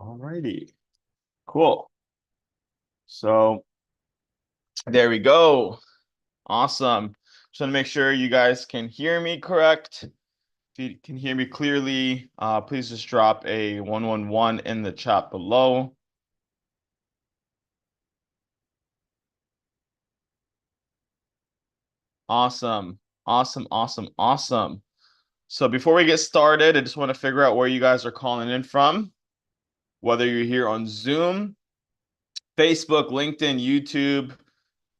Alrighty, cool. So there we go. Awesome. Just want to make sure you guys can hear me correct. If you can hear me clearly, please just drop a 111 in the chat below. Awesome. Awesome, awesome, awesome. So before we get started, I just want to figure out where you guys are calling in from, whether you're here on Zoom, Facebook, LinkedIn, YouTube,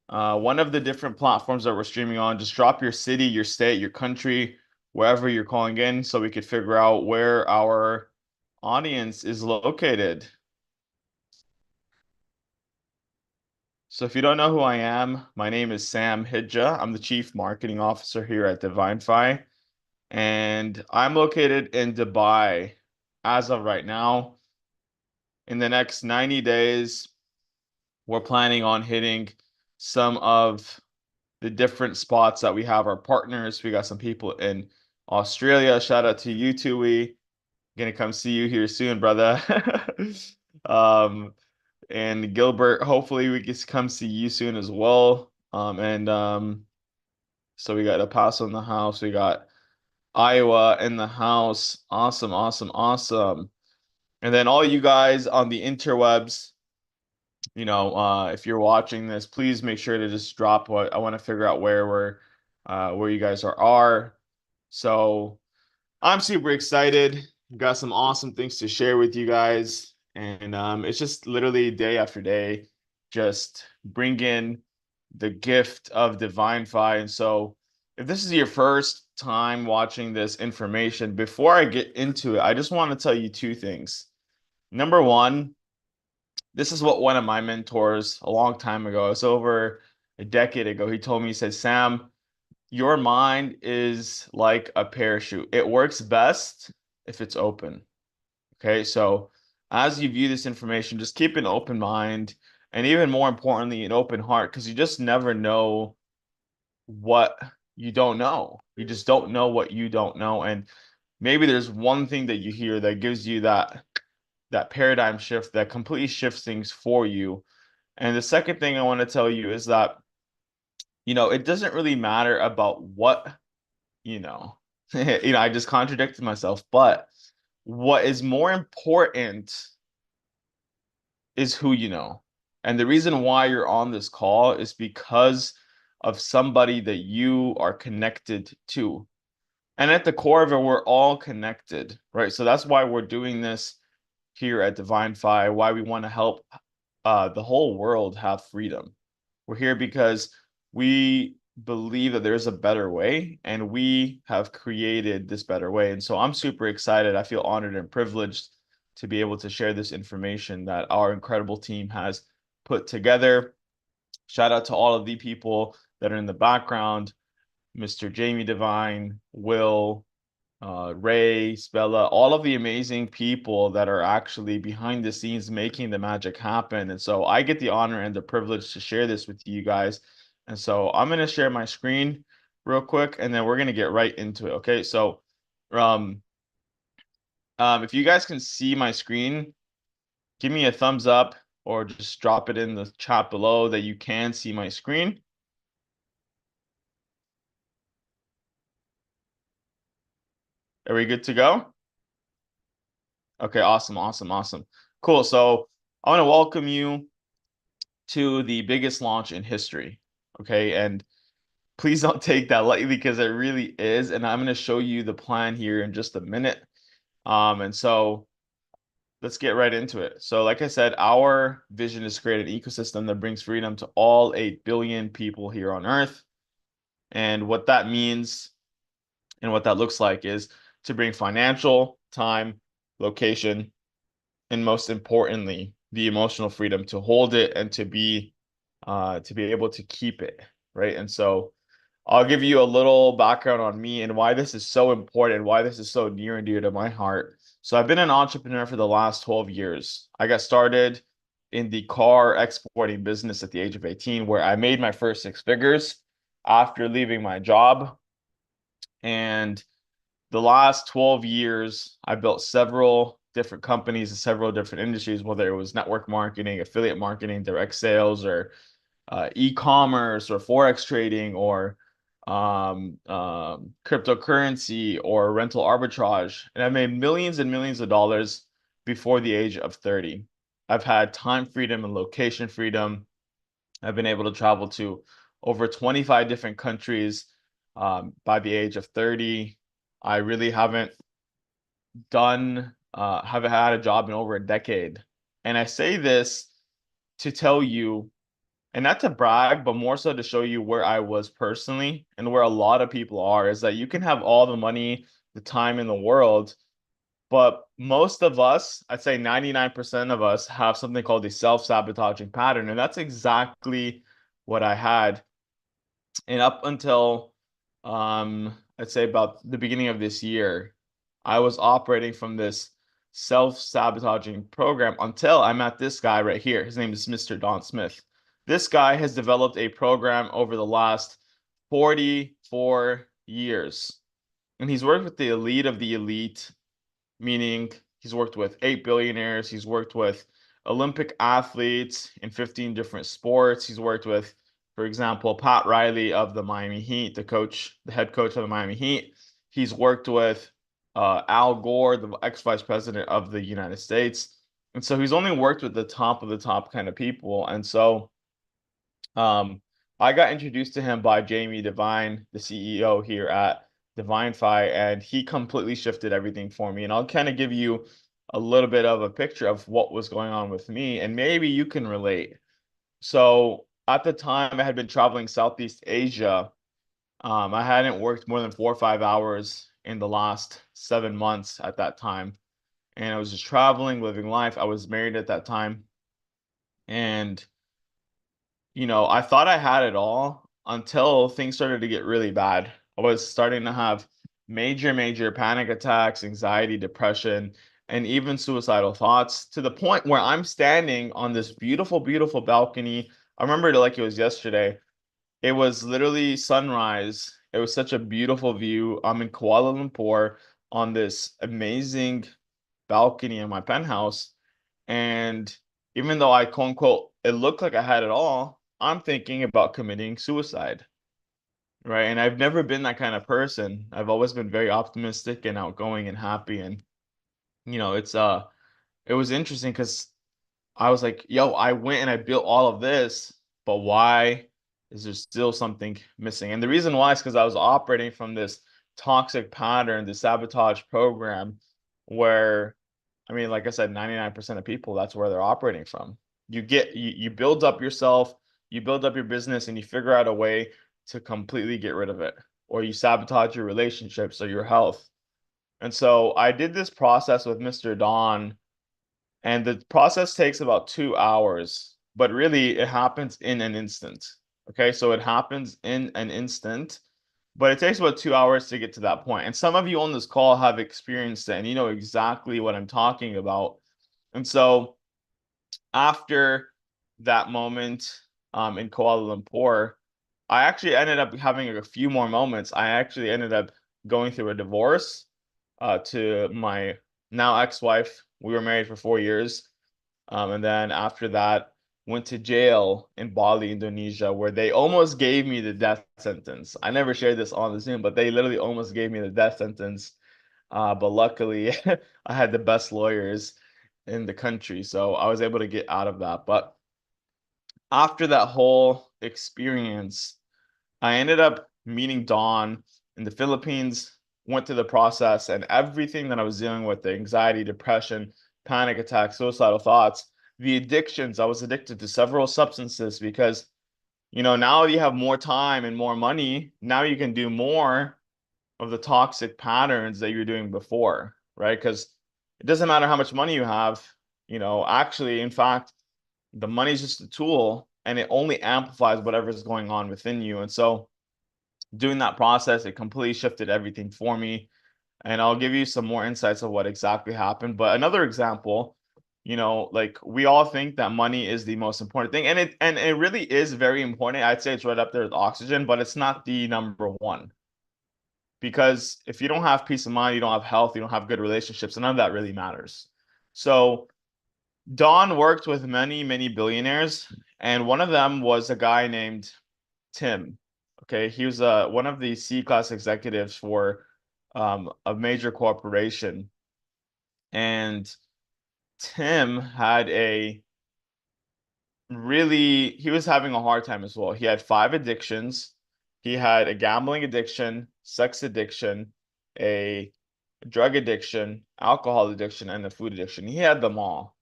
one of the different platforms that we're streaming on. Just drop your city, your state, your country, wherever you're calling in, so we could figure out where our audience is located. So if you don't know who I am, my name is Sam Hidja. I'm the Chief Marketing Officer here at Divinfi, and I'm located in Dubai as of right now. In the next 90 days, we're planning on hitting some of the different spots that we have our partners. We got some people in Australia. Shout out to you, Tui. Gonna come see you here soon, brother. Um, and Gilbert, hopefully we can come see you soon as well. So we got El Paso in the house. We got Iowa in the house. Awesome, awesome, awesome. And then all you guys on the interwebs, if you're watching this, please make sure to just drop what I want to figure out where you guys are. So I'm super excited. Got some awesome things to share with you guys, and it's just literally day after day, just bring in the gift of divine fi. And so, if this is your first time watching this information, before I get into it, I just want to tell you two things. Number one, this is what one of my mentors a long time ago, it's over a decade ago, he told me, he said, Sam, your mind is like a parachute. It works best if it's open. Okay, so as you view this information, just keep an open mind and even more importantly, an open heart, because you just never know what you don't know. You just don't know what you don't know. And maybe there's one thing that you hear that gives you that paradigm shift that completely shifts things for you. And the second thing I want to tell you is that, it doesn't really matter about what, you know, I just contradicted myself, but what is more important is who you know. And the reason why you're on this call is because of somebody that you are connected to. And at the core of it, we're all connected, right? So that's why we're doing this here at Divinfi, why we want to help the whole world have freedom. We're here because we believe that there's a better way, and we have created this better way. And so I'm super excited. I feel honored and privileged to be able to share this information that our incredible team has put together. Shout out to all of the people that are in the background, Mr. Jamie Devine, Will, Ray, Spella, all of the amazing people that are actually behind the scenes making the magic happen. And so I get the honor and the privilege to share this with you guys. And so I'm going to share my screen real quick, and then we're going to get right into it. Okay. So, um, if you guys can see my screen, give me a thumbs up or just drop it in the chat below that you can see my screen. Are we good to go? Okay, awesome, awesome, awesome. Cool. So I want to welcome you to the biggest launch in history. Okay. And please don't take that lightly because it really is. And I'm going to show you the plan here in just a minute. And so let's get right into it. So, like I said, our vision is to create an ecosystem that brings freedom to all 8 billion people here on Earth. And what that means and what that looks like is to bring financial, time, location, and most importantly, the emotional freedom to hold it and to be able to keep it, right? And so I'll give you a little background on me and why this is so important, why this is so near and dear to my heart. So I've been an entrepreneur for the last 12 years. I got started in the car exporting business at the age of 18, where I made my first six figures after leaving my job. And the last 12 years, I built several different companies in several different industries, whether it was network marketing, affiliate marketing, direct sales, or e-commerce or forex trading or cryptocurrency or rental arbitrage. And I've made millions and millions of dollars before the age of 30. I've had time freedom and location freedom. I've been able to travel to over 25 different countries by the age of 30. I really haven't had a job in over a decade. And I say this to tell you, and not to brag, but more so to show you where I was personally and where a lot of people are, is that you can have all the money, the time in the world, but most of us, I'd say 99% of us, have something called a self-sabotaging pattern. And that's exactly what I had. And up until I'd say about the beginning of this year, I was operating from this self-sabotaging program until I met this guy right here. His name is Mr. Don Smith. This guy has developed a program over the last 44 years. And he's worked with the elite of the elite, meaning he's worked with 8 billionaires. He's worked with Olympic athletes in 15 different sports. He's worked with, for example, Pat Riley of the Miami Heat, the head coach of the Miami Heat. He's worked with Al Gore, the ex-vice president of the United States. And so he's only worked with the top of the top kind of people. And so um, I got introduced to him by Jamie Devine, the CEO here at Divinfi, and he completely shifted everything for me. And I'll kind of give you a little bit of a picture of what was going on with me, and maybe you can relate. So at the time, I had been traveling Southeast Asia. I hadn't worked more than 4 or 5 hours in the last 7 months at that time. And I was just traveling, living life. I was married at that time. And I thought I had it all until things started to get really bad. I was starting to have major, major panic attacks, anxiety, depression, and even suicidal thoughts to the point where I'm standing on this beautiful, beautiful balcony. I remember it like it was yesterday. It was literally sunrise. It was such a beautiful view. I'm in Kuala Lumpur on this amazing balcony in my penthouse. And even though I quote unquote, it looked like I had it all, I'm thinking about committing suicide. Right. And I've never been that kind of person. I've always been very optimistic and outgoing and happy. And, it was interesting because I was like, yo, I went and I built all of this, but why is there still something missing? And the reason why is because I was operating from this toxic pattern, this sabotage program, where, I mean, like I said, 99% of people, that's where they're operating from. You build up yourself, you build up your business, and you figure out a way to completely get rid of it, or you sabotage your relationships or your health. And so I did this process with Mr. Don, and the process takes about 2 hours, but really it happens in an instant. Okay, so it happens in an instant, but it takes about 2 hours to get to that point. And some of you on this call have experienced it, and you know exactly what I'm talking about. And so after that moment in Kuala Lumpur, I actually ended up having a few more moments. I actually ended up going through a divorce to my now ex-wife. We were married for 4 years. And then after that, went to jail in Bali, Indonesia, where they almost gave me the death sentence. I never shared this on the Zoom, but they literally almost gave me the death sentence. But luckily, I had the best lawyers in the country, so I was able to get out of that. But after that whole experience, I ended up meeting Dawn in the Philippines, went through the process, and everything that I was dealing with, the anxiety, depression, panic attacks, suicidal thoughts, the addictions. I was addicted to several substances because, now you have more time and more money. Now you can do more of the toxic patterns that you were doing before, right? Because it doesn't matter how much money you have, actually, in fact, the money is just a tool and it only amplifies whatever's going on within you. And so, doing that process, it completely shifted everything for me. And I'll give you some more insights of what exactly happened. But another example, like we all think that money is the most important thing. And it really is very important. I'd say it's right up there with oxygen, but it's not the number one. Because if you don't have peace of mind, you don't have health, you don't have good relationships, none of that really matters. So Don worked with many, many billionaires, and one of them was a guy named Tim. Okay, he was one of the C-class executives for a major corporation, and Tim had a really he was having a hard time as well. He had five addictions. He had a gambling addiction, sex addiction, a drug addiction, alcohol addiction, and a food addiction. He had them all.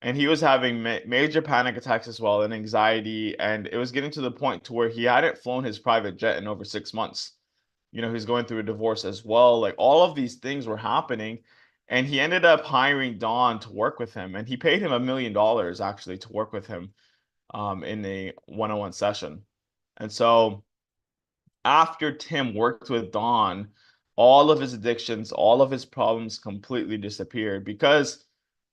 And he was having major panic attacks as well and anxiety. And it was getting to the point to where he hadn't flown his private jet in over 6 months. He's going through a divorce as well. Like all of these things were happening. And he ended up hiring Don to work with him. And he paid him $1 million actually to work with him in a one-on-one session. And so after Tim worked with Don, all of his addictions, all of his problems completely disappeared because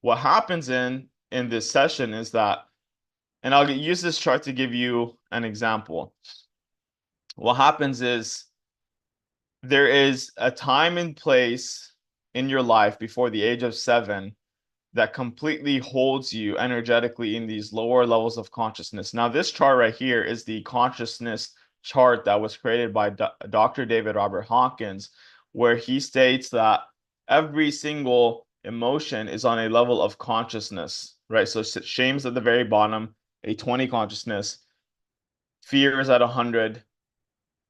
what happens in this session is that, and I'll use this chart to give you an example. What happens is there is a time and place in your life before the age of 7 that completely holds you energetically in these lower levels of consciousness. Now, this chart right here is the consciousness chart that was created by Dr. David Robert Hawkins, where he states that every single emotion is on a level of consciousness, right? So shame's at the very bottom, a 20 consciousness, fear is at 100,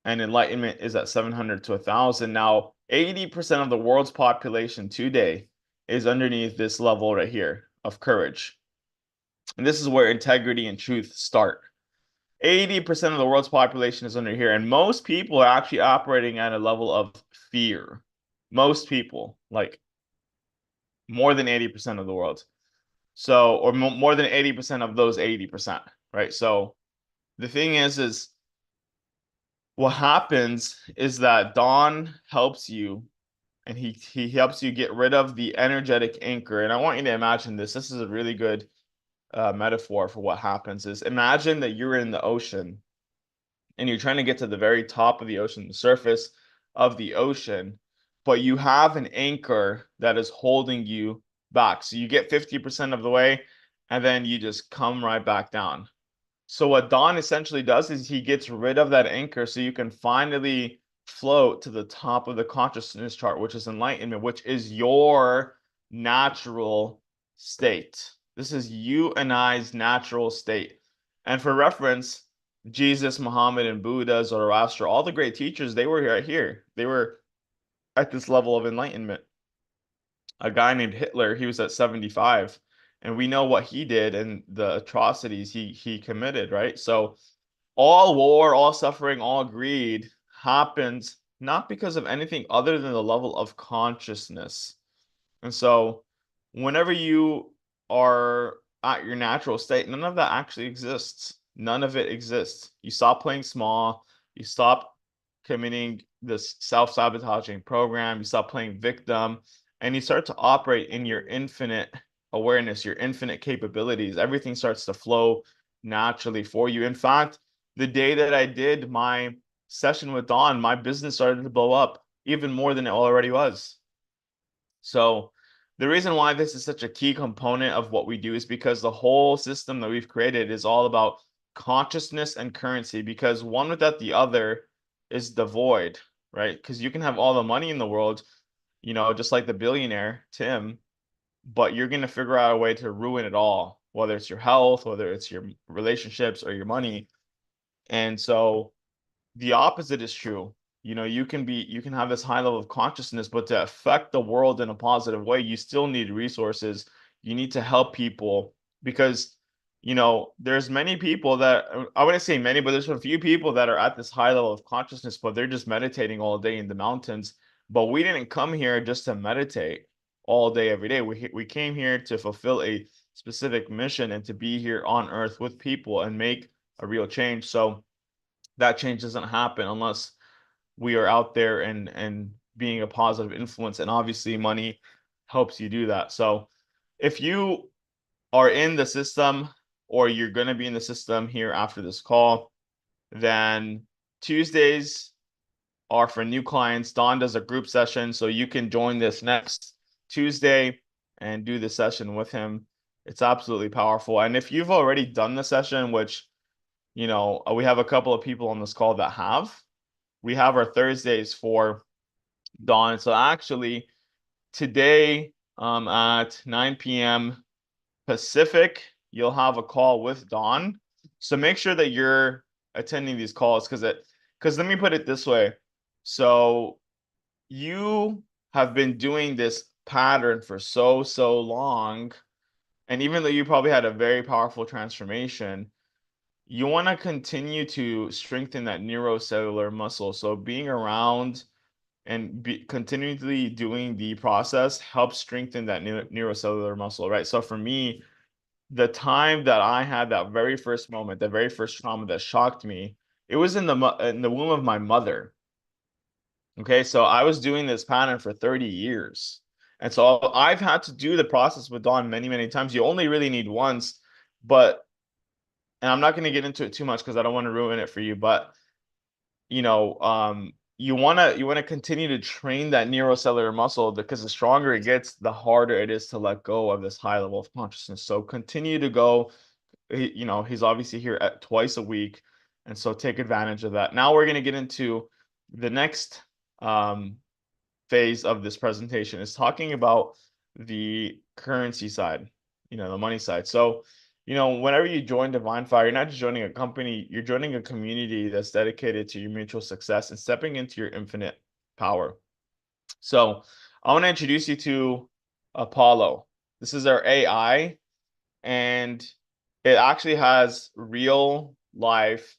and enlightenment is at 700 to 1,000. Now, 80% of the world's population today is underneath this level right here of courage. And this is where integrity and truth start. 80% of the world's population is under here, and most people are actually operating at a level of fear. Most people, like more than 80% of the world. So, or more than 80% of those 80%, right? So the thing is what happens is that Don helps you and he helps you get rid of the energetic anchor. And I want you to imagine this. This is a really good metaphor for what happens is imagine that you're in the ocean and you're trying to get to the very top of the ocean, the surface of the ocean, but you have an anchor that is holding you back. So you get 50% of the way and then you just come right back down. So what Don essentially does is he gets rid of that anchor so you can finally float to the top of the consciousness chart, which is enlightenment, which is your natural state. This is you and I's natural state. And for reference, Jesus, Muhammad, and Buddha, Zoroaster, all the great teachers, they were right here. They were at this level of enlightenment. A guy named Hitler, he was at 75, and we know what he did and the atrocities he committed, right? So all war, all suffering, all greed happens not because of anything other than the level of consciousness. And so whenever you are at your natural state, none of that actually exists. None of it exists. You stop playing small, you stop committing this self-sabotaging program, you stop playing victim, and you start to operate in your infinite awareness, your infinite capabilities. Everything starts to flow naturally for you. In fact, the day that I did my session with Don, my business started to blow up even more than it already was. So the reason why this is such a key component of what we do is because the whole system that we've created is all about consciousness and currency, because one without the other is devoid, right? Because you can have all the money in the world, just like the billionaire, Tim, but you're going to figure out a way to ruin it all, whether it's your health, whether it's your relationships or your money. And so the opposite is true. You can have this high level of consciousness, but to affect the world in a positive way, you still need resources. You need to help people because, there's many people that I wouldn't say many, but there's a few people that are at this high level of consciousness, but they're just meditating all day in the mountains. But we didn't come here just to meditate all day, every day. We came here to fulfill a specific mission and to be here on earth with people and make a real change. So that change doesn't happen unless we are out there and being a positive influence. And obviously money helps you do that. So if you are in the system or you're going to be in the system here after this call, then Tuesdays are for new clients. Dawn does a group session, so you can join this next Tuesday. and do the session with him. It's absolutely powerful. And if you've already done the session, which, we have a couple of people on this call that we have our Thursdays for Dawn. So actually today, at 9 p.m. Pacific, you'll have a call with Dawn. So make sure that you're attending these calls because let me put it this way. So you have been doing this pattern for so long, and even though you probably had a very powerful transformation, you want to continue to strengthen that neurocellular muscle. So being around and continually doing the process helps strengthen that neurocellular muscle, right? So for me, the time that I had that very first moment, the very first trauma that shocked me, it was in the womb of my mother. Okay, so I was doing this pattern for 30 years. And so I've had to do the process with Dawn many times. You only really need once, but and I'm not going to get into it too much because I don't want to ruin it for you, but you want to continue to train that neurocellular muscle because the stronger it gets, the harder it is to let go of this high level of consciousness. So continue to go. He's obviously here at twice a week, and so take advantage of that. Now we're going to get into the next um, phase of this presentation is talking about the currency side, the money side. So, whenever you join Divinfi, you're not just joining a company, you're joining a community that's dedicated to your mutual success and stepping into your infinite power. So, I want to introduce you to Apollo. This is our AI, and it actually has real life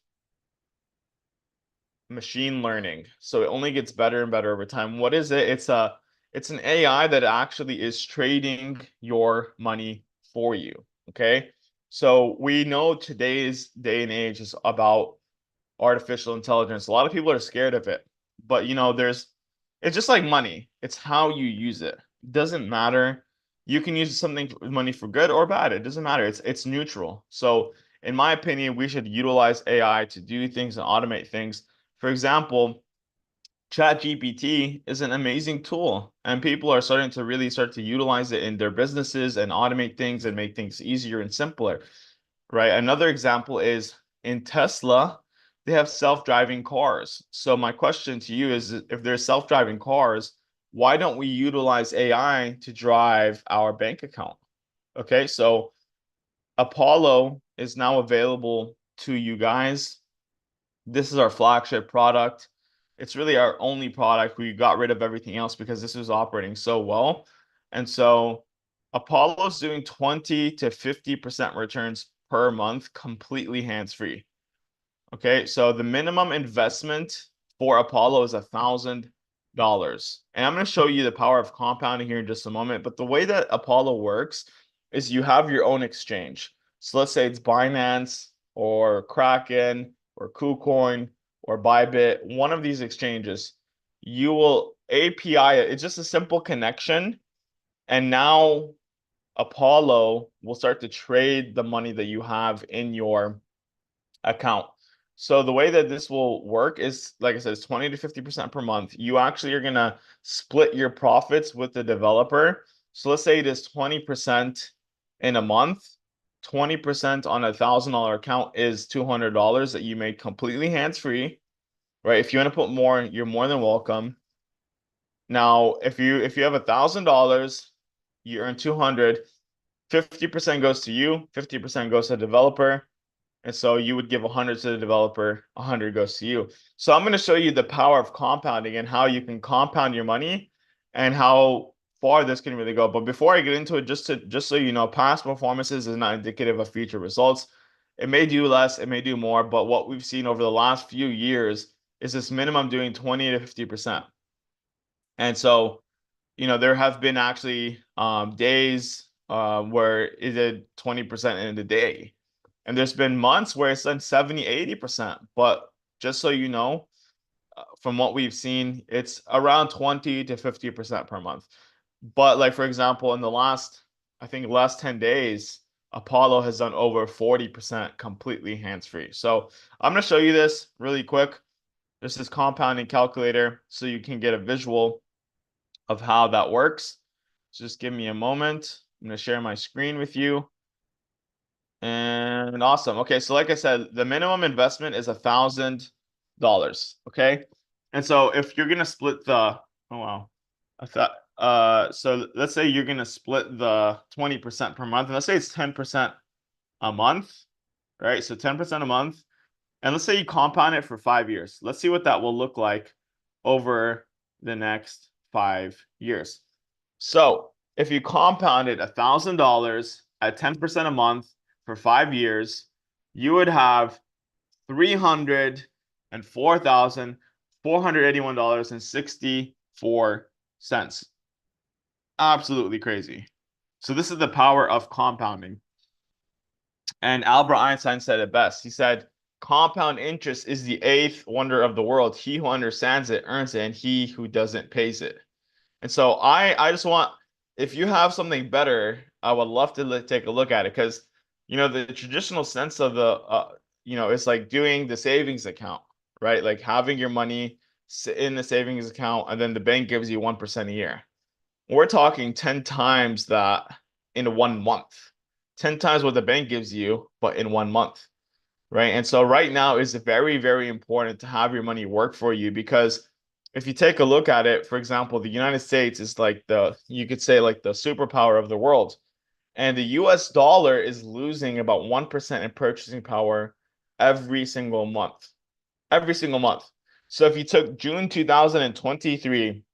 machine learning. So it only gets better and better over time. What is it? It's an AI that actually is trading your money for you. Okay. So we know today's day and age is about artificial intelligence. A lot of people are scared of it, but it's just like money. It's how you use it. It doesn't matter. You can use something money for good or bad. It doesn't matter. It's neutral. So in my opinion, we should utilize AI to do things and automate things. For example, ChatGPT is an amazing tool, and people are starting to really start to utilize it in their businesses and automate things and make things easier and simpler, right? Another example is in Tesla, they have self-driving cars. So my question to you is, if there's self-driving cars, why don't we utilize AI to drive our bank account? Okay, so Apollo is now available to you guys. This is our flagship product. It's really our only product. We got rid of everything else because this was operating so well. And so Apollo's doing 20 to 50% returns per month, completely hands-free. Okay, so the minimum investment for Apollo is $1,000. And I'm going to show you the power of compounding here in just a moment. But the way that Apollo works is you have your own exchange. So let's say it's Binance or Kraken or KuCoin or Bybit, one of these exchanges. You will API it. It's just a simple connection. And now Apollo will start to trade the money that you have in your account. So the way that this will work is, like I said, it's 20 to 50% per month. You actually are gonna split your profits with the developer. So let's say it is 20% in a month. 20% on $1,000 account is $200 that you make completely hands-free, right? If you want to put more, you're more than welcome. Now, if you have $1,000, you earn 200, 50% goes to you, 50% goes to the developer. And so you would give 100 to the developer, 100 goes to you. So I'm going to show you the power of compounding and how you can compound your money and how far this can really go. But before I get into it, just so you know, past performances is not indicative of future results. It may do less, it may do more, but what we've seen over the last few years is this minimum doing 20 to 50%. And so, there have been actually days where it did 20% in the day. And there's been months where it's done 70, 80%. But just so you know, from what we've seen, it's around 20 to 50% per month. But like, for example, in I think last 10 days, Apollo has done over 40% completely hands-free. So I'm going to show you this really quick. This is compounding calculator so you can get a visual of how that works. Just give me a moment. I'm going to share my screen with you. And awesome. Okay, so like I said, the minimum investment is $1,000. Okay. And so if you're gonna split the oh wow. I thought so let's say you're gonna split the 20% per month, and let's say it's 10% a month, right? So 10% a month. And let's say you compound it for 5 years. Let's see what that will look like over the next 5 years. So if you compounded $1,000 at 10% a month for 5 years, you would have $304,481.64. Absolutely crazy. So this is the power of compounding. And Albert Einstein said it best. He said, compound interest is the eighth wonder of the world. He who understands it earns it, and he who doesn't pays it. And so I just want, if you have something better, I would love to take a look at it because, the traditional sense of it's like doing the savings account, right? Like having your money in the savings account and then the bank gives you 1% a year. We're talking 10 times that in 1 month, 10 times what the bank gives you, but in 1 month, right? And so right now is very, very important to have your money work for you because if you take a look at it, for example, the United States is like you could say like the superpower of the world. And the US dollar is losing about 1% in purchasing power every single month. Every single month. So if you took June 2023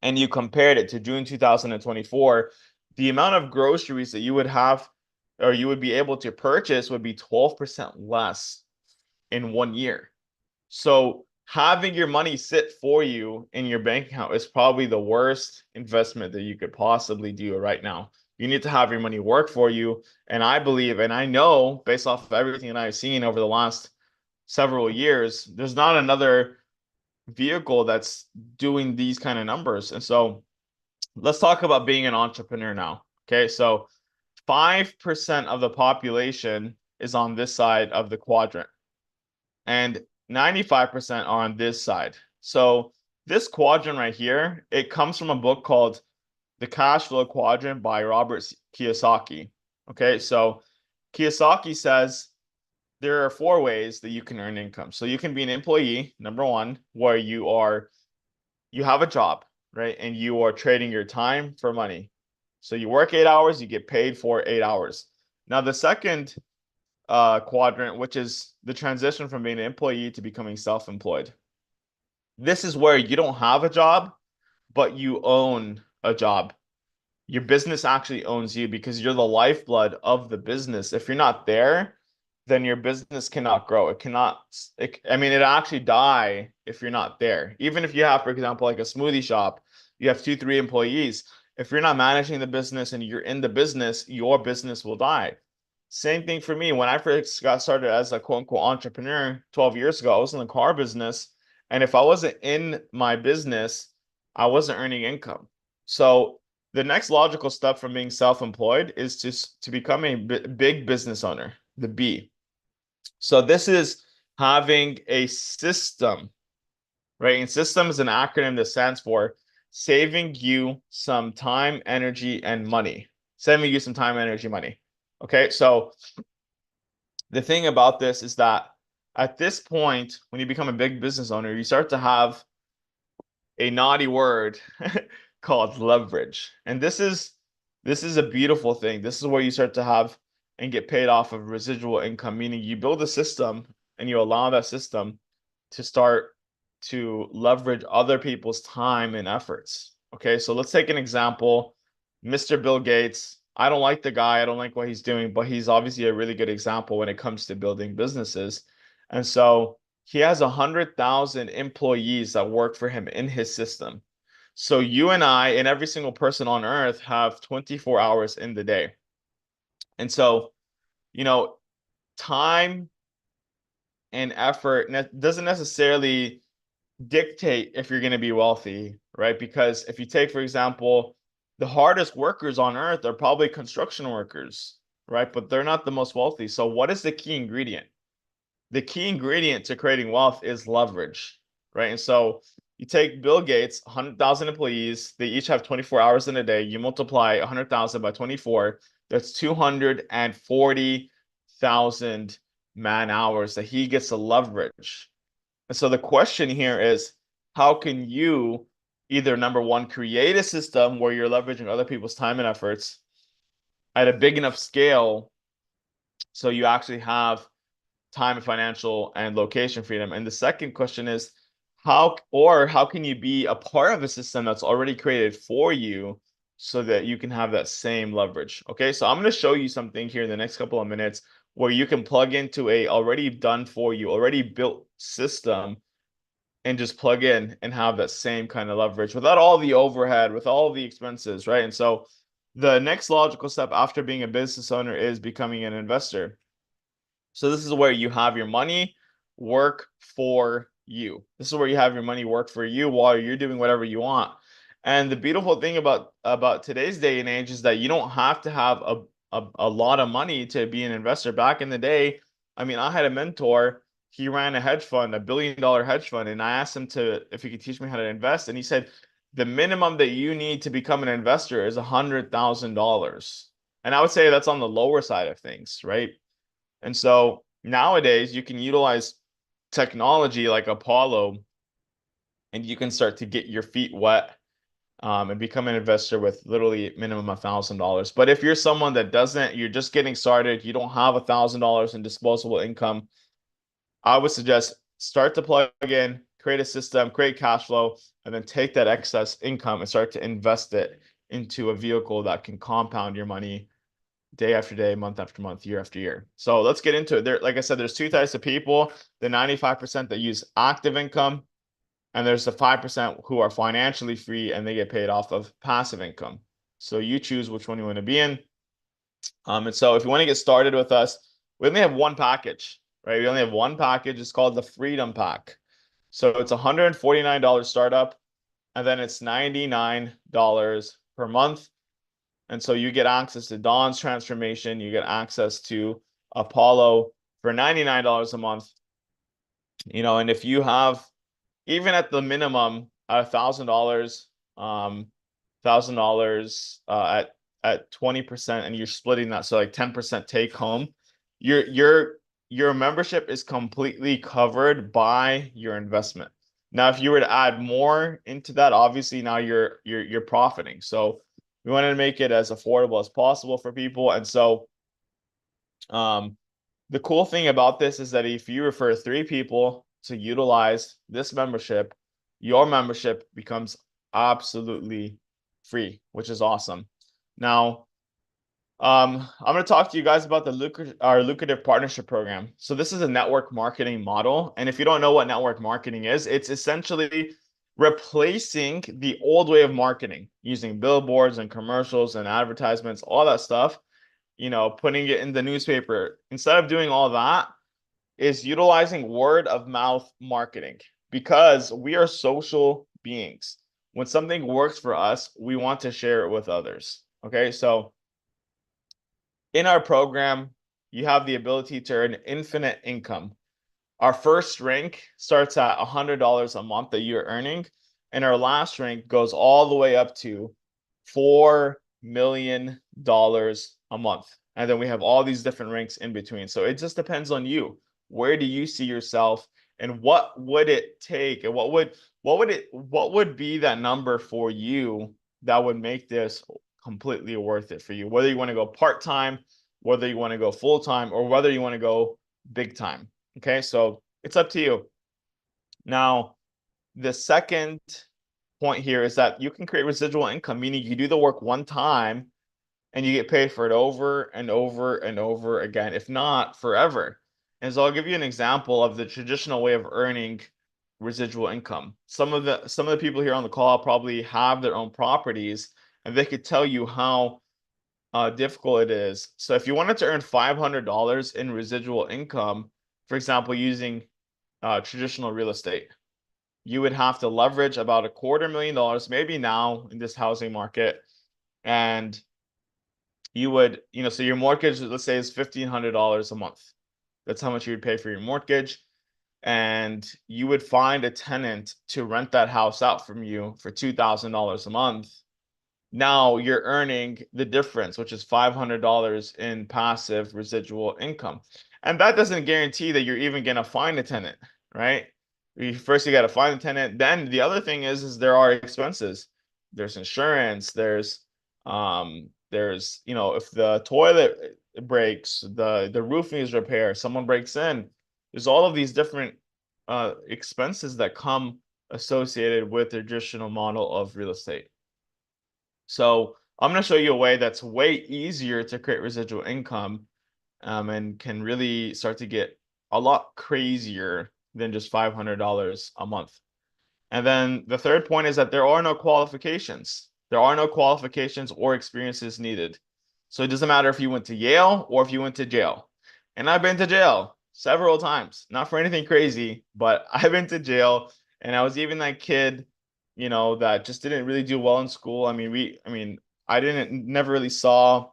and you compared it to June 2024, the amount of groceries that you would have or you would be able to purchase would be 12% less in 1 year. So having your money sit for you in your bank account is probably the worst investment that you could possibly do right now. You need to have your money work for you. And I believe, and I know based off of everything that I've seen over the last several years, there's not another vehicle that's doing these kind of numbers. And so let's talk about being an entrepreneur now. Okay. So 5% of the population is on this side of the quadrant, and 95% are on this side. So this quadrant right here, it comes from a book called The Cash Flow Quadrant by Robert Kiyosaki. Okay. So Kiyosaki says there are 4 ways that you can earn income. So you can be an employee, number one, where you have a job, right? And you are trading your time for money. So you work 8 hours, you get paid for 8 hours. Now, the second quadrant, which is the transition from being an employee to becoming self-employed. This is where you don't have a job, but you own a job. Your business actually owns you because you're the lifeblood of the business. If you're not there, then your business cannot grow. It cannot, I mean, it actually die if you're not there. Even if you have, for example, like a smoothie shop, you have 2, 3 employees. If you're not managing the business and you're in the business, your business will die. Same thing for me. When I first got started as a quote unquote entrepreneur 12 years ago, I was in the car business. And if I wasn't in my business, I wasn't earning income. So the next logical step from being self-employed is to become a big business owner, the B. So this is having a system, right? And system is an acronym that stands for saving you some time, energy, and money. Saving you some time, energy, money. Okay, so the thing about this is that at this point, when you become a big business owner, you start to have a naughty word called leverage. And this is a beautiful thing. This is where you start to have and get paid off of residual income, meaning you build a system and you allow that system to start to leverage other people's time and efforts. Okay, so let's take an example. Mr. Bill Gates. I don't like the guy. I don't like what he's doing, but he's obviously a really good example when it comes to building businesses. And so he has 100,000 employees that work for him in his system. So you and I and every single person on earth have 24 hours in the day. And so, you know, time and effort doesn't necessarily dictate if you're going to be wealthy, right? Because if you take, for example, the hardest workers on earth are probably construction workers, right? But they're not the most wealthy. So what is the key ingredient? The key ingredient to creating wealth is leverage, right? And so You take Bill Gates, 100,000 employees, they each have 24 hours in a day. You multiply 100,000 by 24, that's 240,000 man hours that he gets to leverage. And so the question here is, how can you either number one, create a system where you're leveraging other people's time and efforts at a big enough scale so you actually have time, financial, and location freedom. And the second question is how can you be a part of a system that's already created for you so that you can have that same leverage? Okay, so I'm going to show you something here in the next couple of minutes where you can plug into a already done for you, already built system and just plug in and have that same kind of leverage without all the overhead, with all the expenses, right? And so the next logical step after being a business owner is becoming an investor. So this is where you have your money work for you. This is where you have your money work for you while you're doing whatever you want. And the beautiful thing about today's day and age is that you don't have to have a lot of money to be an investor. Back in the day, I mean, I had a mentor. He ran a hedge fund, $1 billion hedge fund, and I asked him if he could teach me how to invest. And he said the minimum that you need to become an investor is $100,000. And I would say that's on the lower side of things, right? And so nowadays you can utilize technology like Apollo and you can start to get your feet wet and become an investor with literally minimum $1,000. But if you're someone that doesn't, you're just getting started, you don't have $1,000 in disposable income, I would suggest start to plug in, create a system, create cash flow, and then take that excess income and start to invest it into a vehicle that can compound your money day after day, month after month, year after year. So let's get into it. There, like I said, there's two types of people: the 95% that use active income, and there's the 5% who are financially free and they get paid off of passive income. So you choose which one you want to be in. And so if you want to get started with us, we only have one package, right? We only have one package. It's called the Freedom Pack. So it's $149 startup, and then it's $99 per month. And so you get access to Dawn's transformation. You get access to Apollo for $99 a month. And if you have, even at the minimum, $1,000, $1,000 at 20%, and you're splitting that, so like 10% take home, your membership is completely covered by your investment. Now, if you were to add more into that, obviously now you're profiting. So we wanted to make it as affordable as possible for people. And so the cool thing about this is that if you refer 3 people to utilize this membership, your membership becomes absolutely free, which is awesome. Now, I'm going to talk to you guys about our lucrative partnership program. So this is a network marketing model. And if you don't know what network marketing is, it's essentially replacing the old way of marketing using billboards and commercials and advertisements, all that stuff, putting it in the newspaper. Instead of doing all that, is utilizing word of mouth marketing, because we are social beings. When something works for us, we want to share it with others. Okay, so in our program, you have the ability to earn infinite income. Our first rank starts at $100 a month that you're earning, and our last rank goes all the way up to $4 million a month. And then we have all these different ranks in between. So it just depends on you. Where do you see yourself, and what would it take, and what would be that number for you that would make this completely worth it for you? Whether you want to go part-time, whether you want to go full-time, or whether you want to go big time. Okay, so it's up to you. Now, the second point here is that you can create residual income, meaning you do the work one time and you get paid for it over and over and over again, if not forever. And so I'll give you an example of the traditional way of earning residual income. Some of the people here on the call probably have their own properties, and they could tell you how difficult it is. So if you wanted to earn $500 in residual income, for example, using traditional real estate, you would have to leverage about $250,000, maybe now in this housing market. And you would, so your mortgage, let's say, is $1,500 a month. That's how much you would pay for your mortgage. and you would find a tenant to rent that house out from you for $2,000 a month. Now you're earning the difference, which is $500 in passive residual income. And that doesn't guarantee that you're even going to find a tenant, right? First, you got to find a tenant. Then the other thing is there are expenses. There's insurance. There's, if the toilet breaks, the roofing is repaired, someone breaks in. There's all of these different expenses that come associated with the traditional model of real estate. So I'm going to show you a way that's way easier to create residual income, and can really start to get a lot crazier than just $500 a month. And then the third point is that there are no qualifications. There are no qualifications or experiences needed. So it doesn't matter if you went to Yale or if you went to jail. And I've been to jail several times, not for anything crazy, but I've been to jail, and I was even that kid, that just didn't really do well in school. I never really saw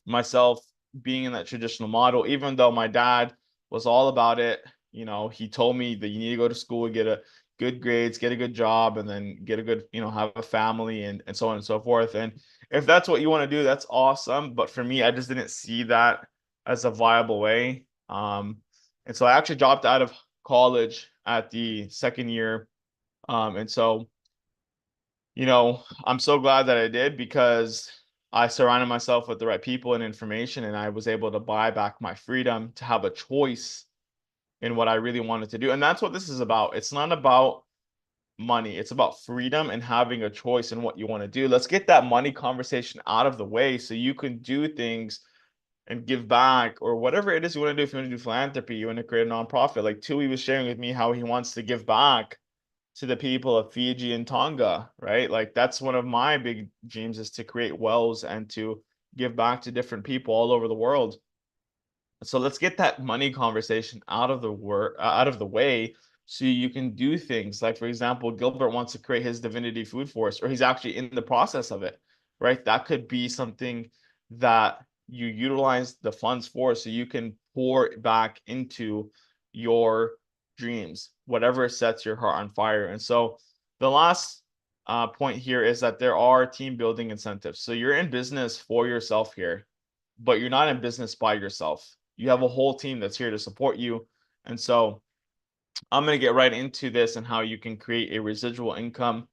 myself being in that traditional model, even though my dad was all about it. He told me that you need to go to school, get a good grades, get a good job, and then get a good, have a family, and so on and so forth. And if that's what you want to do, that's awesome. But for me, I just didn't see that as a viable way. And so I actually dropped out of college at the second year. And so I'm so glad that I did, because I surrounded myself with the right people and information, and I was able to buy back my freedom to have a choice in what I really wanted to do. And that's what this is about. It's not about money. It's about freedom and having a choice in what you want to do. Let's get that money conversation out of the way so you can do things and give back, or whatever it is you want to do. If you want to do philanthropy, you want to create a nonprofit. Like Tui was sharing with me how he wants to give back to the people of Fiji and Tonga, right? Like that's one of my big dreams, is to create wells and to give back to different people all over the world. So let's get that money conversation out of the way, so you can do things like, for example, Gilbert wants to create his Divinity food forest, or he's actually in the process of it, right? That could be something that you utilize the funds for, so you can pour back into your dreams, whatever sets your heart on fire. And so the last point here is that there are team building incentives. So you're in business for yourself here, but you're not in business by yourself. You have a whole team that's here to support you. And so I'm going to get right into this and how you can create a residual income.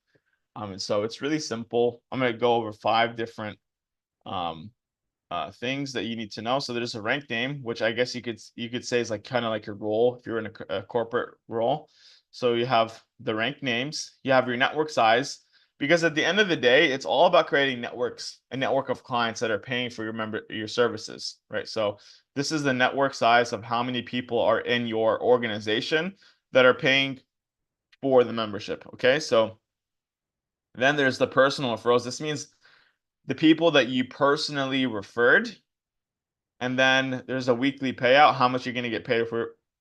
And so it's really simple. I'm going to go over 5 different um, things that you need to know. So there's a rank name, which I guess you could say is like kind of like your role if you're in a corporate role. So you have the rank names, you have your network size, because at the end of the day, it's all about creating networks, a network of clients that are paying for your services, right? So this is the network size of how many people are in your organization that are paying for the membership. Okay, so then there's the personal referrals. This means the people that you personally referred. And then there's a weekly payout, how much you're going to get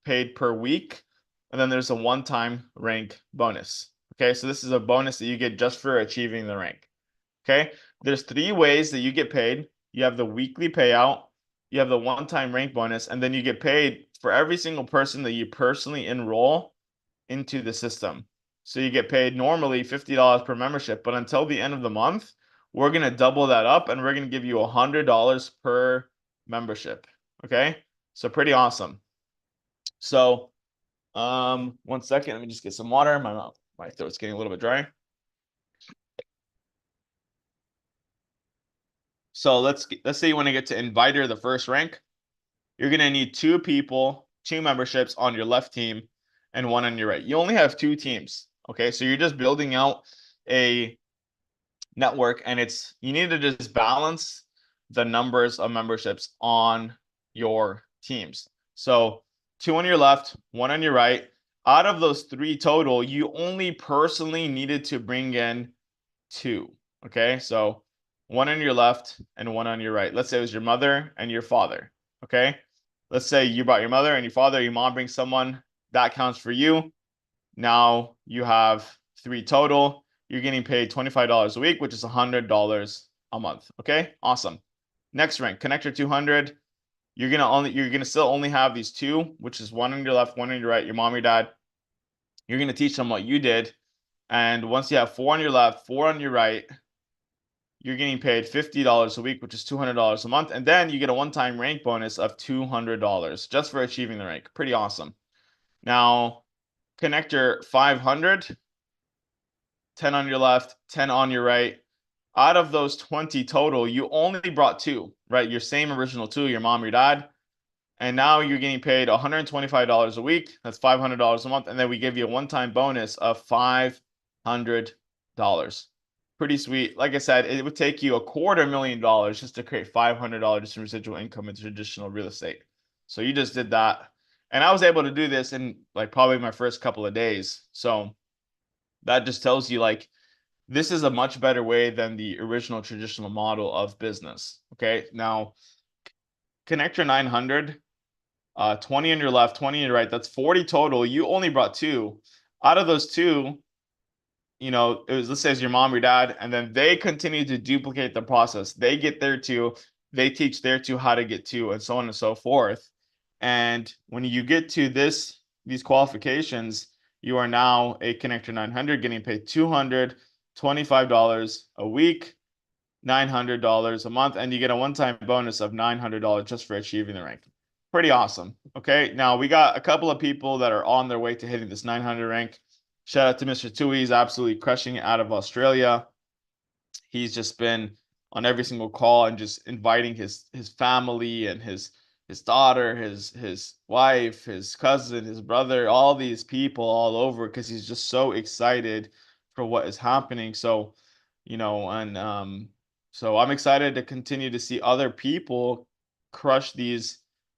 paid per week. And then there's a one-time rank bonus. Okay, so this is a bonus that you get just for achieving the rank. Okay, there's 3 ways that you get paid. You have the weekly payout, you have the one-time rank bonus, and then you get paid for every single person that you personally enroll into the system. So you get paid normally $50 per membership, but until the end of the month, we're going to double that up, and we're going to give you $100 per membership. Okay, so pretty awesome. So 1 second, let me just get some water. My throat's getting a little bit dry. So let's say you want to get to inviter, the first rank. You're going to need 2 people, 2 memberships on your left team and 1 on your right. You only have 2 teams. Okay, so you're just building out a network, and you need to just balance the numbers of memberships on your teams. So 2 on your left, 1 on your right. Out of those 3 total, you only personally needed to bring in 2. Okay, so 1 on your left and 1 on your right. Let's say it was your mother and your father. Okay, let's say you brought your mother and your father, your mom brings someone, that counts for you. Now you have 3 total. You're getting paid $25 a week, which is $100 a month. Okay, awesome. Next rank, connector 200. you're gonna still only have these two, which is one on your left, one on your right, your mom, your dad. You're gonna teach them what you did. And once you have four on your left, four on your right, you're getting paid $50 a week, which is $200 a month. And then you get a one-time rank bonus of $200 just for achieving the rank. Pretty awesome. Now, connector 500, 10 on your left, 10 on your right. Out of those 20 total, you only brought two, right? Your same original two, your mom, your dad. And now you're getting paid $125 a week. That's $500 a month. And then we give you a one-time bonus of $500. Pretty sweet. Like I said, it would take you $250,000 just to create $500 in residual income in traditional real estate. So you just did that. And I was able to do this in like probably my first couple of days. So that just tells you like this is a much better way than the original traditional model of business. Okay. Now, connector 900, 20 on your left, 20 on your right. That's 40 total. You only brought two. Out of those two, it was, let's say it's your mom, your dad, and then they continue to duplicate the process. They get their two, they teach their two how to get two, and so on and so forth. And when you get to these qualifications, you are now a connector 900 getting paid $225 a week, $900 a month, and you get a one-time bonus of $900 just for achieving the rank. Pretty awesome. Okay, now we got a couple of people that are on their way to hitting this 900 rank. Shout out to Mr. Tui. He's absolutely crushing it out of Australia. He's just been on every single call and just inviting his family and his daughter, his wife, his cousin, his brother, all these people all over because he's just so excited for what is happening. So, so I'm excited to continue to see other people crush these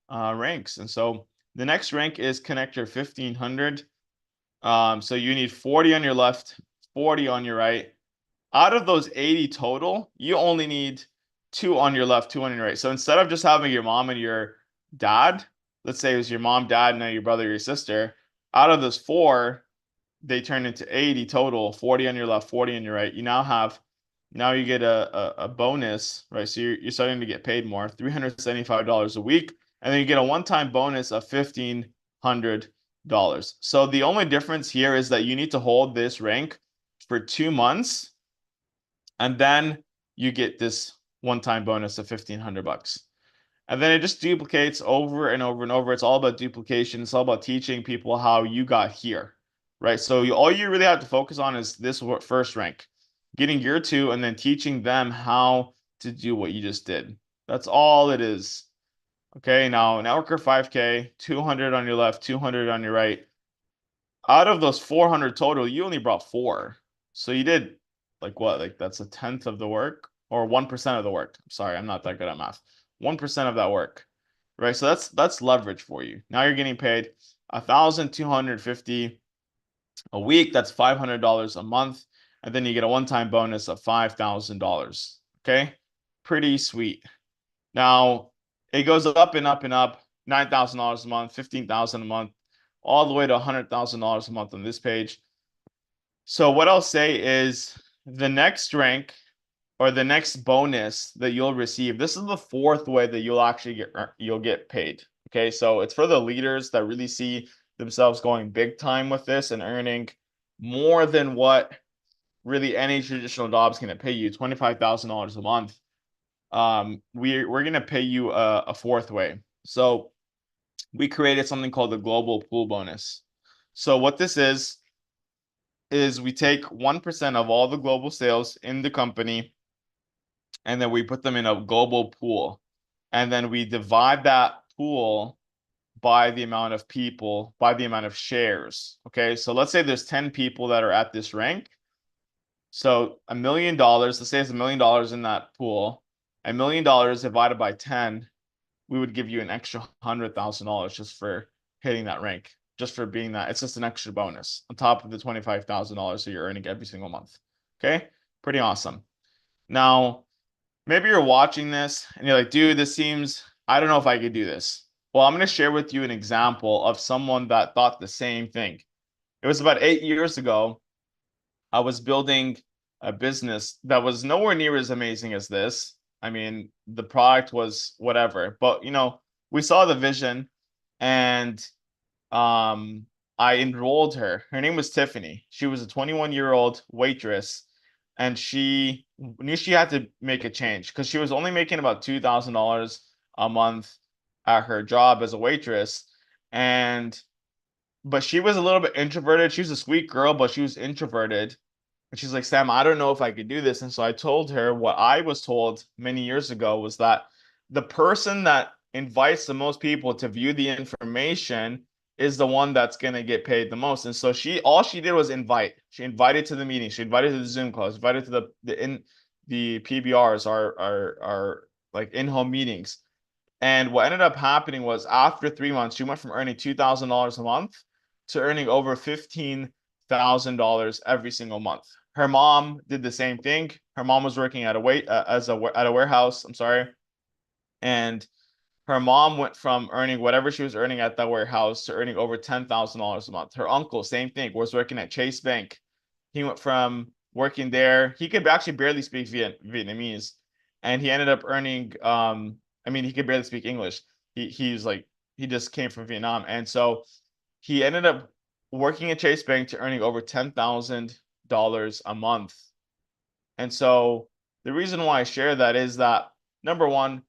ranks. And so the next rank is connector 1500. So you need 40 on your left, 40 on your right. Out of those 80 total, you only need two on your left, two on your right. So instead of just having your mom and your dad, let's say it was your mom, dad, and now your brother, your sister, out of those four, they turn into 80 total, 40 on your left, 40 on your right. Now you get a bonus, right? So you're starting to get paid more, $375 a week. And then you get a one-time bonus of $1,500. So the only difference here is that you need to hold this rank for 2 months, and then you get this one-time bonus of $1,500. And then it just duplicates over and over and over. It's all about duplication. It's all about teaching people how you got here, right? So all you really have to focus on is this first rank, getting your two, and then teaching them how to do what you just did. That's all it is. Okay, now networker 5K, 200 on your left, 200 on your right. Out of those 400 total, you only brought four. So you did like what? Like that's a tenth of the work or 1% of the work. Sorry, I'm not that good at math. 1% of that work, right? So that's leverage for you. Now you're getting paid 1,250 a week. That's $500 a month. And then you get a one-time bonus of $5,000. Okay, pretty sweet. Now it goes up and up and up, $9,000 a month, $15,000 a month, all the way to $100,000 a month on this page. So what I'll say is the next rank or the next bonus that you'll receive, this is the fourth way that you'll get paid. Okay, so it's for the leaders that really see themselves going big time with this and earning more than what really any traditional job is going to pay you, $25,000 a month. We're going to pay you a fourth way. So we created something called the global pool bonus. So what this is we take 1% of all the global sales in the company, and then we put them in a global pool. And then we divide that pool by the amount of people, by the amount of shares. Okay, so let's say there's 10 people that are at this rank. So $1 million, let's say it's $1 million in that pool. $1 million divided by 10, we would give you an extra $100,000 just for hitting that rank, just for being that. It's just an extra bonus on top of the $25,000 that you're earning every single month. Okay, pretty awesome. Now, maybe you're watching this and you're like, dude, I don't know if I could do this. Well, I'm going to share with you an example of someone that thought the same thing. It was about 8 years ago. I was building a business that was nowhere near as amazing as this. I mean, the product was whatever, but we saw the vision, and um, I enrolled her. Her name was Tiffany. She was a 21-year-old waitress, and she knew she had to make a change because she was only making about $2,000 a month at her job as a waitress. And but she was a little bit introverted. She was a sweet girl, but she was introverted. And she's like, Sam, I don't know if I could do this. And so I told her what I was told many years ago was that the person that invites the most people to view the information is the one that's going to get paid the most. And so all she did was invite. She invited to the meeting. She invited to the Zoom calls, invited to the PBRs, our like in-home meetings. And what ended up happening was after 3 months, she went from earning $2,000 a month to earning over $15,000 every single month. Her mom did the same thing. Her mom was working at a warehouse. I'm sorry, and her mom went from earning whatever she was earning at that warehouse to earning over $10,000 a month. Her uncle, same thing, was working at Chase Bank. He went from working there. He could actually barely speak Vietnamese, and he ended up earning. I mean, he could barely speak English. He's like he just came from Vietnam, and so he ended up working at Chase Bank to earning over $10,000 a month. And so the reason why I share that is that number one,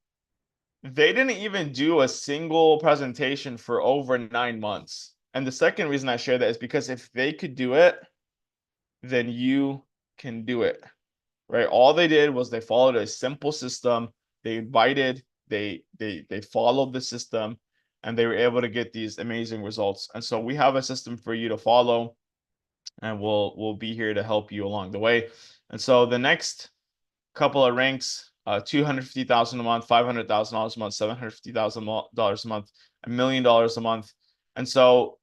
they didn't even do a single presentation for over 9 months. And the second reason I share that is because if they could do it, then you can do it, right? All they did was they followed a simple system. They invited, they followed the system, and they were able to get these amazing results. And so we have a system for you to follow, and we'll be here to help you along the way. And so the next couple of ranks, 250,000 a month, $500,000 a month, $750,000 a month, $1 million a month. And so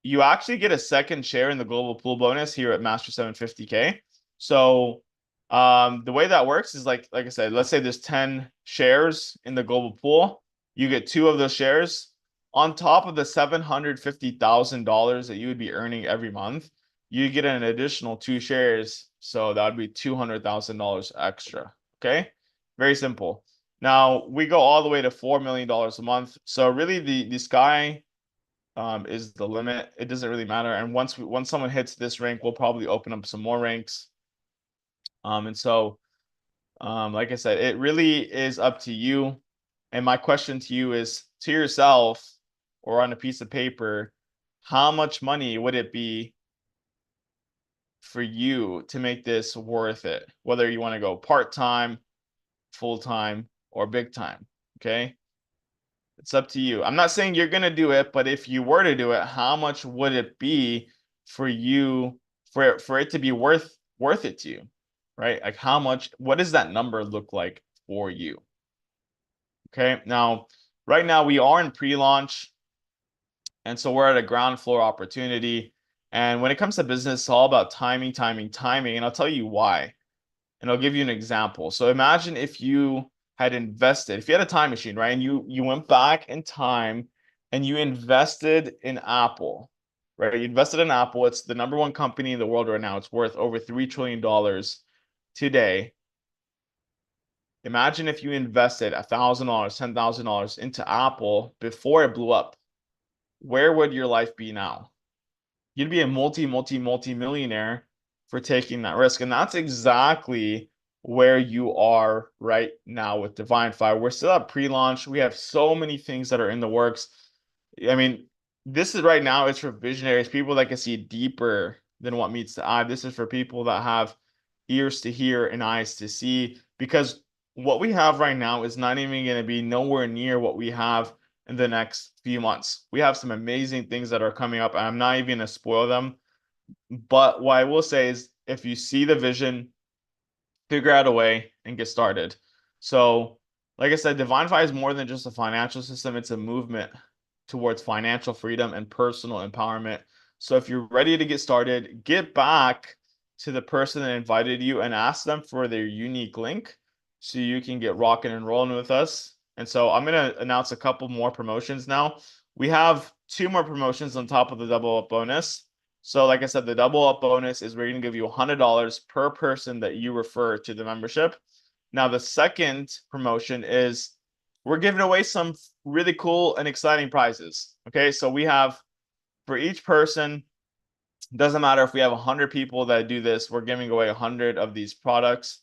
you actually get a second share in the global pool bonus here at Master 750K. So the way that works is like I said, let's say there's 10 shares in the global pool. You get two of those shares on top of the $750,000 that you would be earning every month. You get an additional two shares. So that would be $200,000 extra. Okay. Very simple. Now we go all the way to $4 million a month. So really the sky is the limit. It doesn't really matter. And once someone hits this rank, we'll probably open up some more ranks. And so, like I said, it really is up to you. And my question to you is to yourself or on a piece of paper, how much money would it be for you to make this worth it? Whether you want to go part-time, full-time, or big time. Okay. It's up to you. I'm not saying you're going to do it, but if you were to do it, how much would it be for you for it to be worth it to you? Right? Like how much, what does that number look like for you? Okay. Now, right now we are in pre-launch. And so we're at a ground floor opportunity. And when it comes to business, it's all about timing, timing, timing. And I'll tell you why. And I'll give you an example. So imagine if you had invested, if you had a time machine, right? And you went back in time and you invested in Apple, right? You invested in Apple. It's the number one company in the world right now. It's worth over $3 trillion today. Imagine if you invested $1,000, $10,000 into Apple before it blew up. Where would your life be now? You'd be a multi millionaire for taking that risk. And that's exactly where you are right now with Divinfi. We're still at pre-launch. We have so many things that are in the works. I mean, this is right now, it's for visionaries, people that can see deeper than what meets the eye. This is for people that have ears to hear and eyes to see, because what we have right now is not even going to be nowhere near what we have in the next few months. We have some amazing things that are coming up. I'm not even going to spoil them. But what I will say is if you see the vision, figure out a way and get started. So, like I said, Divinfi is more than just a financial system. It's a movement towards financial freedom and personal empowerment. So if you're ready to get started, get back to the person that invited you and ask them for their unique link so you can get rocking and rolling with us. And so I'm going to announce a couple more promotions now. We have two more promotions on top of the double up bonus. So like I said, the double up bonus is we're going to give you $100 per person that you refer to the membership. Now, the second promotion is we're giving away some really cool and exciting prizes. Okay, so we have for each person, doesn't matter if we have 100 people that do this, we're giving away 100 of these products.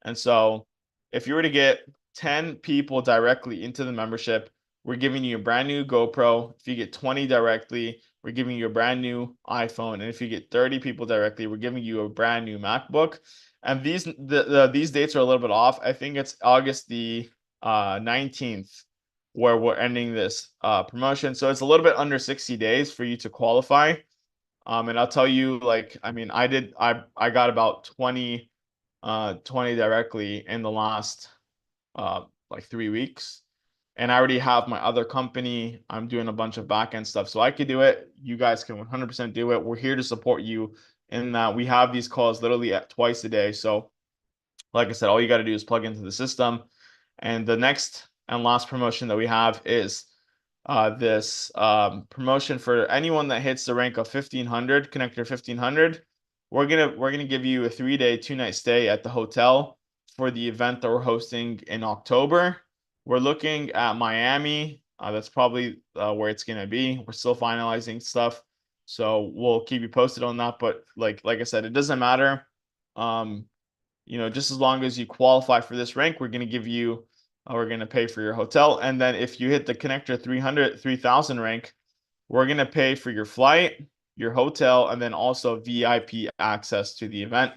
And so if you were to get 10 people directly into the membership, we're giving you a brand new GoPro. If you get 20 directly, we're giving you a brand new iPhone. And if you get 30 people directly, we're giving you a brand new MacBook. And these dates are a little bit off. I think it's August the 19th where we're ending this promotion. So it's a little bit under 60 days for you to qualify. And I'll tell you, like, I mean, I got about 20 directly in the last like 3 weeks. And I already have my other company. I'm doing a bunch of back end stuff. So I could do it. You guys can 100% do it. We're here to support you in that we have these calls literally at twice a day. So like I said, all you got to do is plug into the system. And the next and last promotion that we have is this promotion for anyone that hits the rank of 1500, connector 1500. We're gonna give you a 3-day, 2-night stay at the hotel for the event that we're hosting in October. We're looking at Miami. That's probably where it's gonna be. We're still finalizing stuff, so we'll keep you posted on that. But like I said, it doesn't matter. Um, just as long as you qualify for this rank, we're going to pay for your hotel. And then if you hit the connector 300, 3000 rank, we're going to pay for your flight, your hotel, and then also VIP access to the event.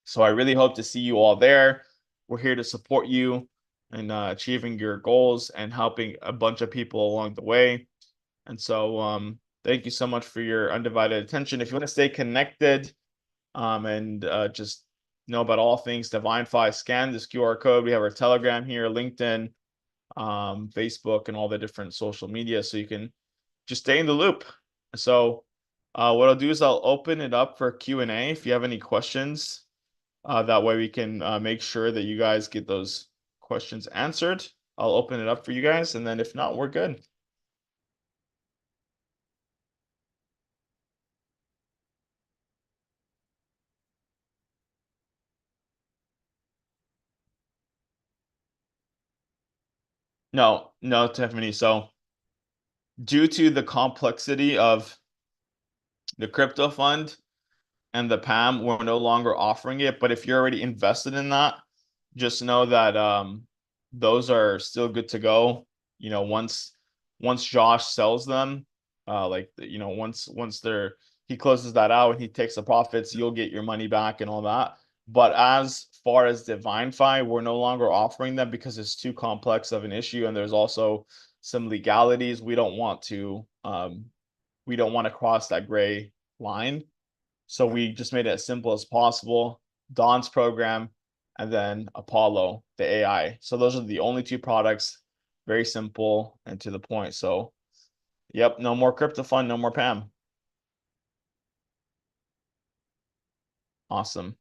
So I really hope to see you all there. We're here to support you in achieving your goals and helping a bunch of people along the way. And so thank you so much for your undivided attention. If you want to stay connected, and just know about all things Divinfi, scan this QR code. We have our Telegram here, LinkedIn, Facebook, and all the different social media, so you can just stay in the loop. So what I'll do is I'll open it up for Q&A if you have any questions. That way we can make sure that you guys get those questions answered. I'll open it up for you guys, and then if not, we're good. No, no, Tiffany. So due to the complexity of the crypto fund and the PAM, we're no longer offering it. But if you're already invested in that, just know that those are still good to go. Once Josh sells them, once he closes that out and he takes the profits, you'll get your money back and all that. But as far as Divinfi, we're no longer offering them because it's too complex of an issue, and there's also some legalities. We don't want to cross that gray line. So we just made it as simple as possible. Don's program and then Apollo, the AI. So those are the only two products. Very simple and to the point. So, yep, no more crypto fund, no more PAM. Awesome.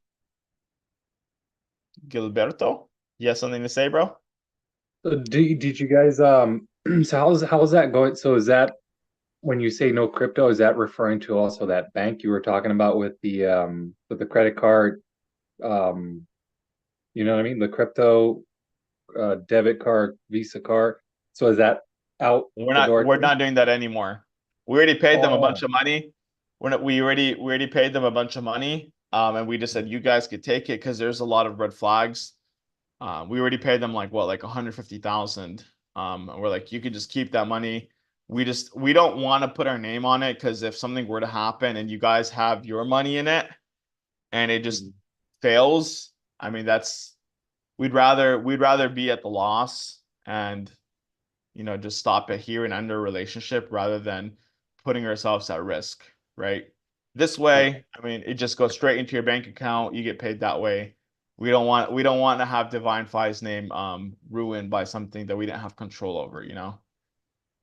Gilberto, you have something to say, bro? So did you guys so how's that going? So is that when you say no crypto, is that referring to also that bank you were talking about with the credit card you know what I mean? The crypto debit card, Visa card. So is that out We're the not door we're too? not doing that anymore. We already paid them a bunch Oh, of money. We already paid them a bunch of money. And we just said you guys could take it because there's a lot of red flags. We already paid them like what, like 150,000. And we're like, you could just keep that money. We don't want to put our name on it because if something were to happen and you guys have your money in it and it just mhm. fails, I mean we'd rather be at the loss and just stop it here and end our relationship rather than putting ourselves at risk, right? This Okay. way, I mean, it just goes straight into your bank account. You get paid that way. We don't want to have Divine Fi's name ruined by something that we didn't have control over.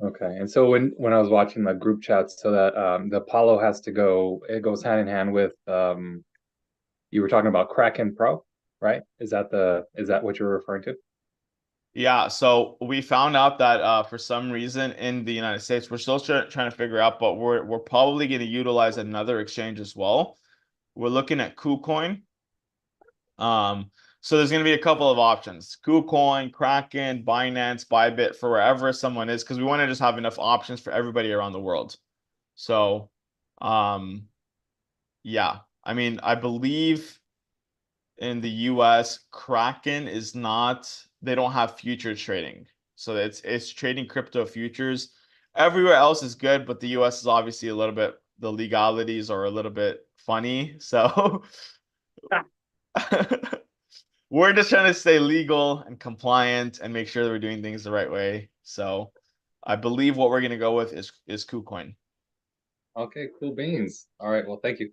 Okay. And so when I was watching the group chats, so that the Apollo has to go, it goes hand in hand with you were talking about Kraken Pro, right? Is that what you're referring to? Yeah, so we found out that for some reason in the United States, we're still trying to figure out, but we're probably going to utilize another exchange as well. We're looking at KuCoin. Um, So there's going to be a couple of options: KuCoin, Kraken, Binance, Bybit, for wherever someone is, because we want to just have enough options for everybody around the world. So, um, yeah, I mean, I believe in the US, Kraken is not, they don't have future trading. So it's trading crypto futures. Everywhere else is good, but the US is obviously a little bit, the legalities are a little bit funny. So we're just trying to stay legal and compliant and make sure that we're doing things the right way. So I believe what we're gonna go with is KuCoin. Okay, cool beans. All right, well, thank you.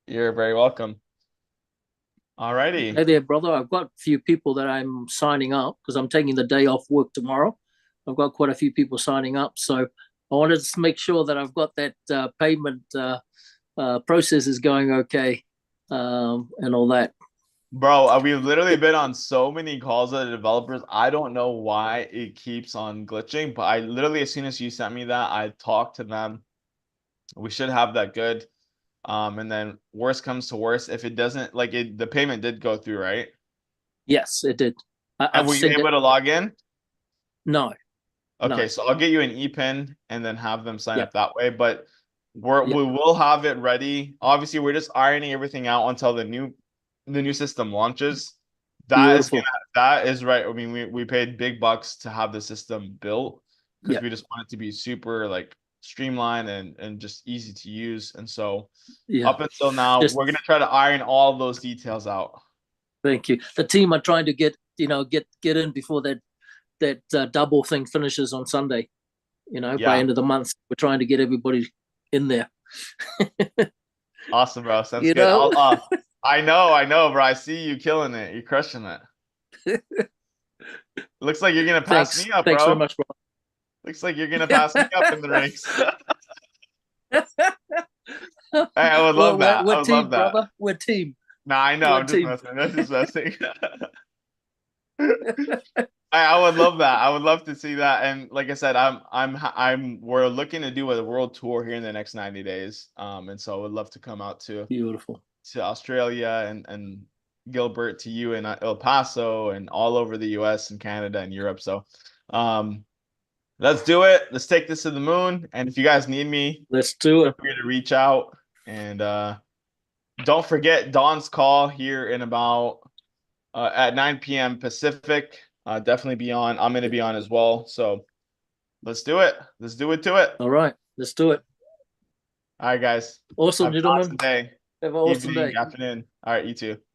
You're very welcome. Alrighty. Hey there, brother. I've got a few people that I'm signing up because I'm taking the day off work tomorrow. I've got quite a few people signing up. So I wanted to make sure that I've got that payment process is going okay and all that. Bro, we've literally been on so many calls with the developers. I don't know why it keeps on glitching, but I literally, as soon as you sent me that, I talked to them. We should have that good. And then worst comes to worst, if it doesn't, like the payment did go through, right? Yes, it did. And I've were you sent able it. to log in? No, Okay, no. so I'll get you an ePIN and then have them sign Yeah, up that way. But yeah. we will have it ready. Obviously, we're just ironing everything out until the new system launches. Beautiful. That is right. I mean, we paid big bucks to have the system built because Yeah, we just want it to be super like streamlined and just easy to use. And so yeah. up until now, Just we're gonna try to iron all those details out. thank you. The team are trying to get in before that double thing finishes on Sunday. By Yeah, end of the month, we're trying to get everybody in there. awesome, bro. Sounds you good. know, I know, bro. I see you killing it. You're crushing it. Looks like you're gonna pass thanks, me up, thanks very bro. much, Looks like you're gonna pass me up in the ranks. bro. Hey, I would well, love we're, that. I we're would love team, that. brother. We're team. Nah, I know. We're I'm just team. messing. I'm just messing. I would love that. I would love to see that. And like I said, we're looking to do a world tour here in the next 90 days. And so I would love to come out Beautiful. to Australia and Gilbert, to you in El Paso and all over the US and Canada and Europe. So, um, let's do it. Let's take this to the moon. And if you guys need me, Let's do feel it. free to reach out. And don't forget Don's call here in about at 9 p.m. Pacific. Definitely be on. I'm going to be on as well. So let's do it. Let's do it to it. All right, let's do it. All right, guys. Awesome, Have an gentlemen. awesome day. Have an awesome Evening, day. afternoon. All right, you too.